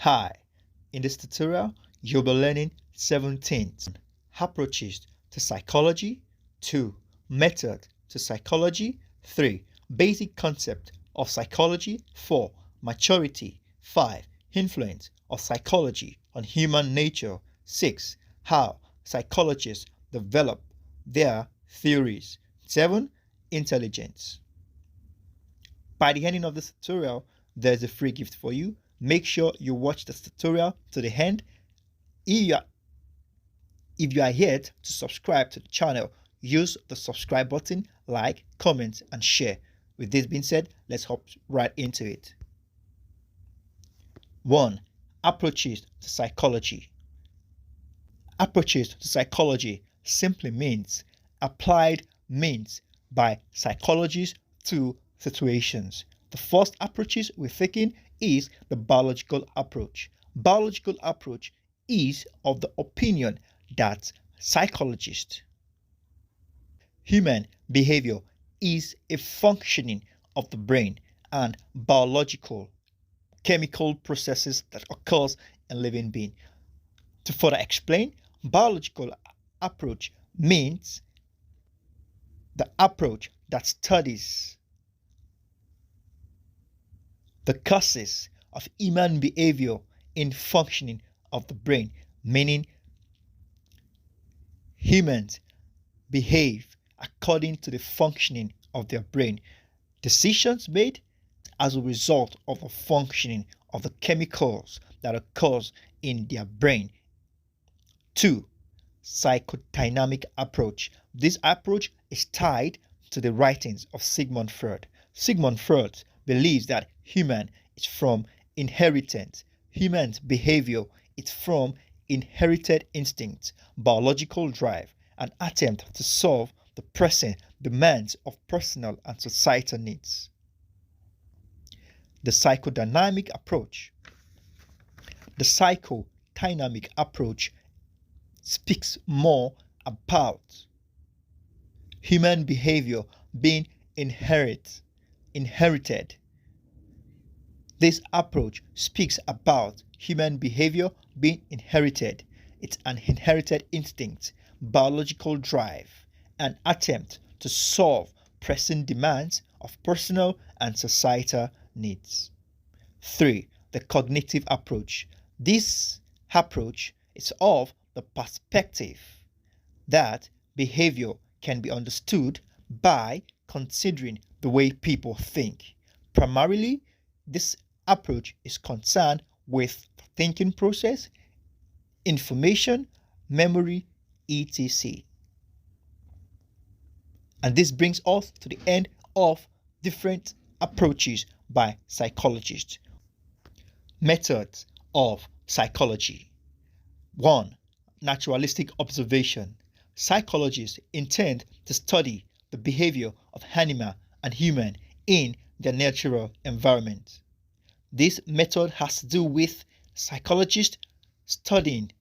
Hi, in this tutorial, you'll be learning 17 approaches to psychology, 2. Method to psychology, 3. Basic concept of psychology, 4. Maturity, 5. Influence of psychology on human nature, 6. How psychologists develop their theories, 7. Intelligence. By the ending of this tutorial, there's a free gift for you. Make sure you watch this tutorial to the end. If you are yet to subscribe to the channel, use the subscribe button, like, comment, and share. With this being said, let's hop right into it. 1. Approaches to psychology. Approaches to psychology simply means applied means by psychologists to situations. The first approaches we're taking is the biological approach. Biological approach is of the opinion that psychologists, human behavior is a functioning of the brain and biological chemical processes that occurs in living being. To further explain, biological approach means the approach that studies the causes of human behavior in functioning of the brain, meaning humans behave according to the functioning of their brain. Decisions made as a result of the functioning of the chemicals that occurs in their brain. 2. Psychodynamic approach. This approach is tied to the writings of Sigmund Freud. Sigmund Freud believes that human is from inheritance. Human's behavior is from inherited instincts, biological drive, and attempt to solve the pressing demands of personal and societal needs. The psychodynamic approach. The psychodynamic approach speaks more about human behavior being inherited. This approach speaks about human behavior being inherited. It's an inherited instinct, biological drive, an attempt to solve pressing demands of personal and societal needs. 3. The cognitive approach. This approach is of the perspective that behavior can be understood by considering the way people think. Primarily, this approach is concerned with the thinking process, information, memory, etc. And this brings us to the end of different approaches by psychologists. Methods of psychology. 1. Naturalistic observation. Psychologists intend to study the behavior of animal and human in their natural environment. This method has to do with psychologists studying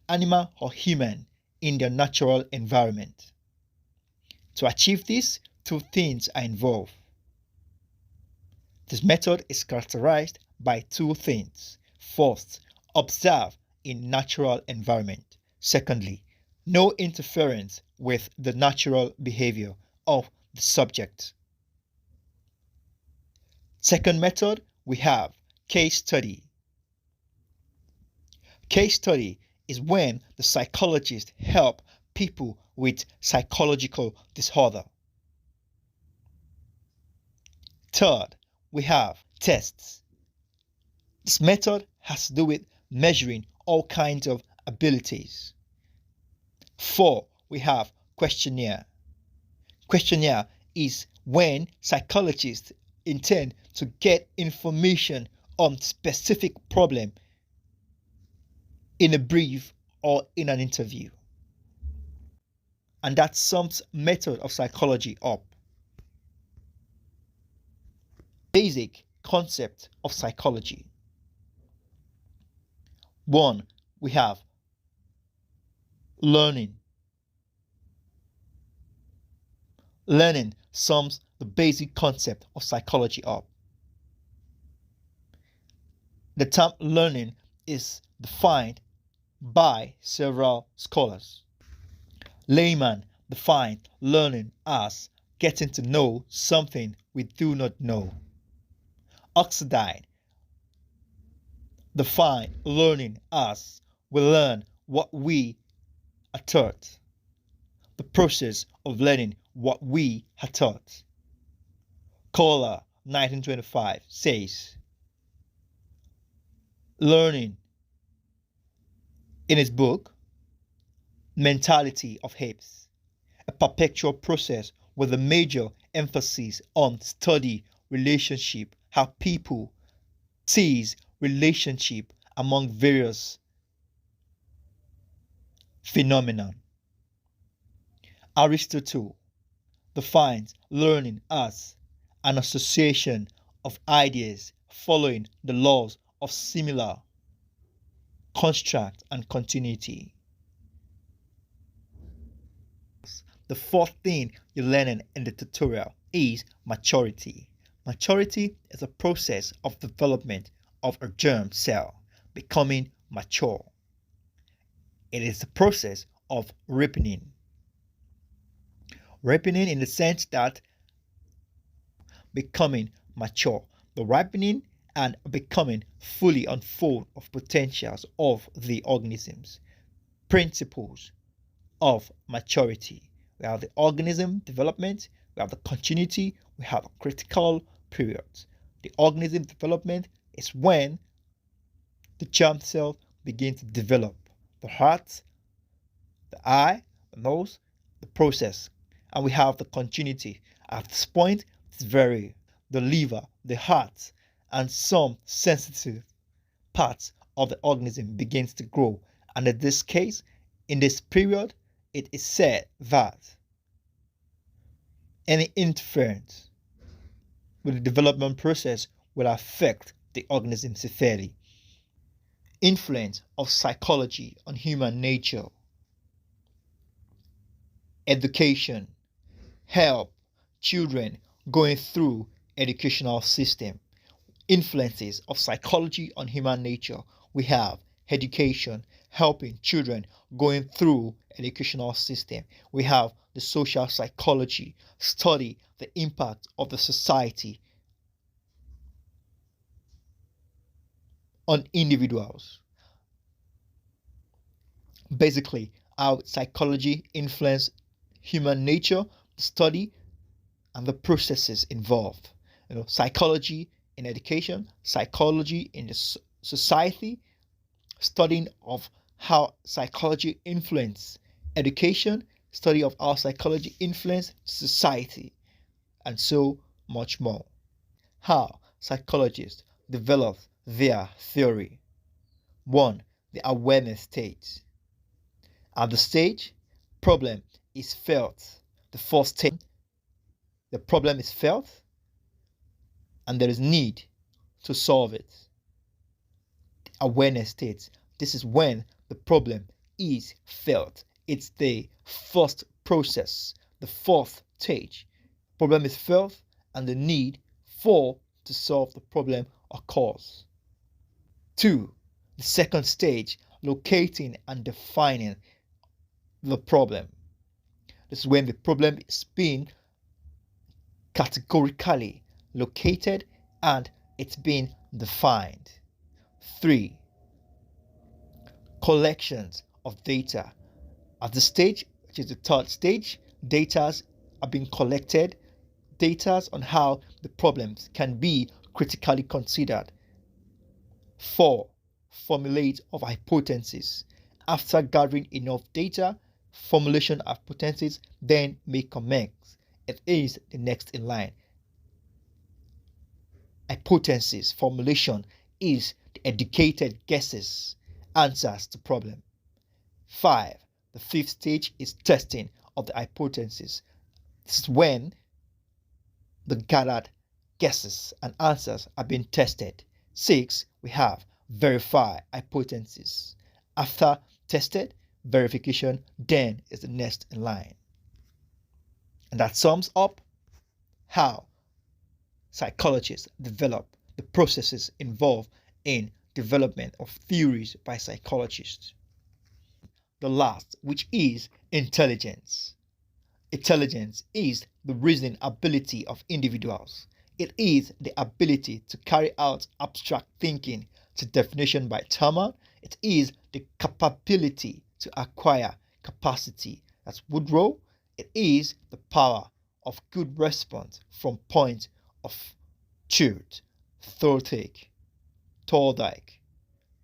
animal or human in their natural environment. To achieve this, 2 things are involved. This method is characterized by 2 things. First, observe in natural environment. Secondly, no interference with the natural behavior of the subject. Second method, we have case study. Case study is when the psychologists help people with psychological disorder. Third, we have tests. This method has to do with measuring all kinds of abilities. 4, we have questionnaire. Questionnaire is when psychologists intend to get information on specific problem in a brief or in an interview. And that sums method of psychology up. Basic concept of psychology. 1, we have learning. Learning sums the basic concept of psychology up. The term learning is defined by several scholars. Layman defined learning as getting to know something we do not know. Oxidine defined learning as we learn what we are taught. The process of learning what we are taught. Kohler, 1925, says, learning in his book, Mentality of Apes, a perpetual process with a major emphasis on study relationship, how people sees relationship among various phenomena. Aristotle defines learning as an association of ideas following the laws of similar construct and continuity. The fourth thing you're learning in the tutorial is maturity. Maturity is a process of development of a germ cell becoming mature. It is the process of ripening. Ripening in the sense that becoming mature, the ripening and becoming fully unfold of potentials of the organisms. Principles of maturity. We have the organism development, we have the continuity, we have a critical period. The organism development is when the germ cell begins to develop. The heart, the eye, the nose, the process. And we have the continuity. At this point, it's very the liver, the heart, and some sensitive parts of the organism begins to grow. And in this case, in this period, it is said that any interference with the development process will affect the organism severely. Influence of psychology on human nature. Education. Help children going through educational system. Influences of psychology on human nature. We have education, helping children going through educational system. We have the social psychology, study the impact of the society on individuals. Basically, how psychology influence human nature, the study and the processes involved. Psychology in education, psychology in the society, studying of how psychology influence education, study of how psychology influence society, and so much more. How psychologists develop their theory. 1. The awareness stage. At the stage, problem is felt. The first stage, the problem is felt and there is need to solve it. The awareness state. This is when the problem is felt. It's the first process, the fourth stage. Problem is felt and the need to solve the problem occurs. 2. The second stage, locating and defining the problem. This is when the problem is being categorically located and it's being defined. 3. Collections of data. At the stage, which is the third stage, data are being collected, data on how the problems can be critically considered. 4. Formulate of hypotheses. After gathering enough data, formulation of hypotheses then may commence. It is the next in line. Hypothesis formulation is the educated guesses, answers to problem. 5. The fifth stage is testing of the hypothesis. This is when the gathered guesses and answers are being tested. 6. We have verify hypothesis. After tested, verification then is the next in line. And that sums up how psychologists develop the processes involved in development of theories by psychologists. The last, which is intelligence. Intelligence is the reasoning ability of individuals. It is the ability to carry out abstract thinking to definition by Thurman. It is the capability to acquire capacity. That's Woodrow. It is the power of good response from point of truth. Thorndike.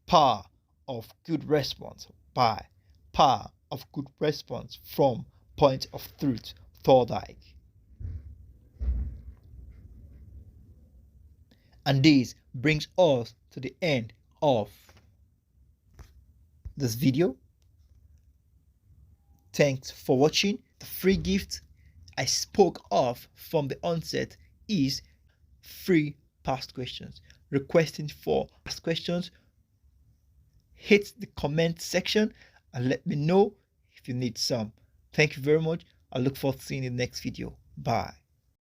Power of good response by power of good response from point of truth. Thorndike. And this brings us to the end of this video. Thanks for watching. The free gift I spoke of from the onset is free past questions. Requesting for past questions, hit the comment section and let me know if you need some. Thank you very much. I look forward to seeing you in the next video. Bye.